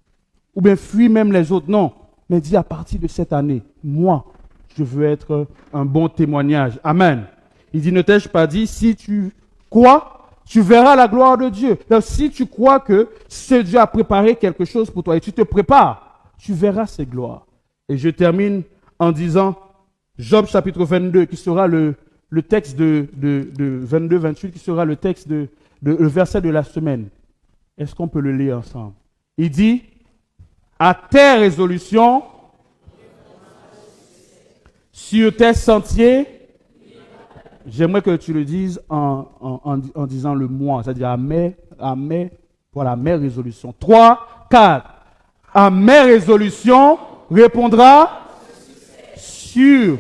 Ou bien fuient même les autres. Non. Mais dis à partir de cette année, moi, je veux être un bon témoignage. Amen. Il dit, ne t'ai-je pas dit, si tu crois, tu verras la gloire de Dieu. Donc, si tu crois que ce Dieu a préparé quelque chose pour toi et tu te prépares, tu verras ses gloires. Et je termine en disant, Job chapitre 22, qui sera le texte de 22-28, qui sera le texte le verset de la semaine. Est-ce qu'on peut le lire ensemble? Il dit, à tes résolutions, sur tes sentiers, j'aimerais que tu le dises en disant le moi, c'est-à-dire à mes résolutions. 3, 4. À mes résolutions répondra sur.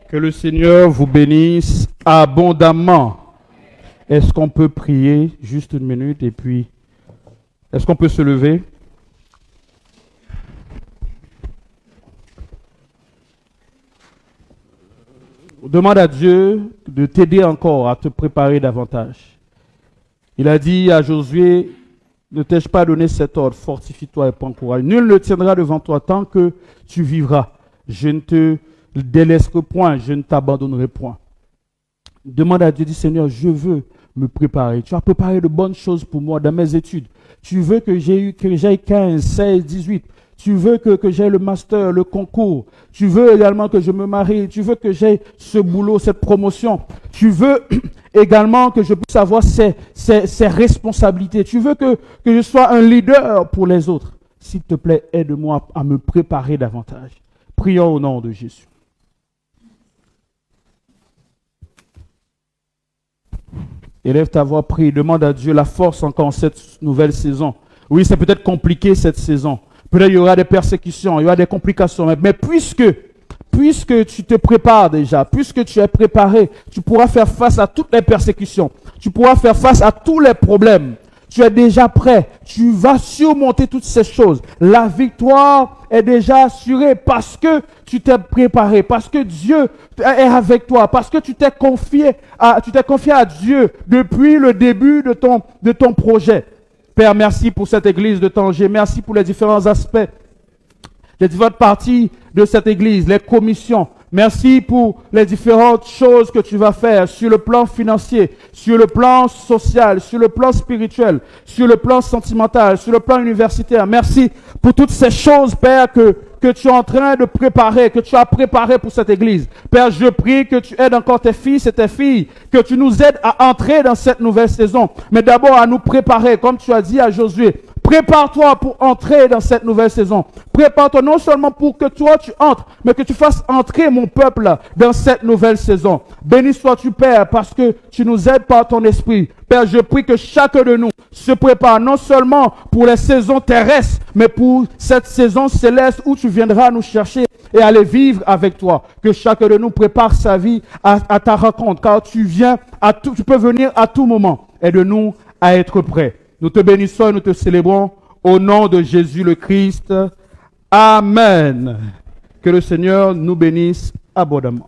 Que le Seigneur vous bénisse abondamment. Est-ce qu'on peut prier juste une minute et puis Est-ce qu'on peut se lever? Demande à Dieu de t'aider encore à te préparer davantage. Il a dit à Josué, ne t'ai-je pas donné cet ordre, fortifie-toi et prends courage. Nul ne tiendra devant toi tant que tu vivras. Je ne te délaisserai point, je ne t'abandonnerai point. Demande à Dieu, dis Seigneur, je veux me préparer. Tu as préparé de bonnes choses pour moi dans mes études. Tu veux que j'aie 15, 16, 18. Tu veux que j'aie le master, le concours. Tu veux également que je me marie. Tu veux que j'aie ce boulot, cette promotion. Tu veux également que je puisse avoir ces responsabilités. Tu veux que je sois un leader pour les autres. S'il te plaît, aide-moi à me préparer davantage. Prions au nom de Jésus. Élève ta voix, prie, demande à Dieu la force encore en cette nouvelle saison. Oui, c'est peut-être compliqué cette saison. Peut-être il y aura des persécutions, il y aura des complications. Mais puisque tu te prépares déjà, puisque tu es préparé, tu pourras faire face à toutes les persécutions. Tu pourras faire face à tous les problèmes. Tu es déjà prêt. Tu vas surmonter toutes ces choses. La victoire est déjà assurée parce que tu t'es préparé, parce que Dieu est avec toi, parce que tu t'es confié à Dieu depuis le début de ton projet. Père, merci pour cette église de Tanger. Merci pour les différents aspects, les différentes parties de cette église, les commissions. Merci pour les différentes choses que tu vas faire sur le plan financier, sur le plan social, sur le plan spirituel, sur le plan sentimental, sur le plan universitaire. Merci pour toutes ces choses, Père, que tu es en train de préparer, que tu as préparé pour cette église. Père, je prie que tu aides encore tes fils et tes filles, que tu nous aides à entrer dans cette nouvelle saison, mais d'abord à nous préparer, comme tu as dit à Josué. Prépare-toi pour entrer dans cette nouvelle saison. Prépare-toi non seulement pour que toi tu entres, mais que tu fasses entrer mon peuple dans cette nouvelle saison. Béni sois-tu, Père, parce que tu nous aides par ton esprit. Père, je prie que chacun de nous se prépare non seulement pour les saisons terrestres, mais pour cette saison céleste où tu viendras nous chercher et aller vivre avec toi. Que chacun de nous prépare sa vie à ta rencontre, car tu peux venir à tout moment. Aide-nous à être prêts. Nous te bénissons et nous te célébrons au nom de Jésus le Christ. Amen. Que le Seigneur nous bénisse abondamment.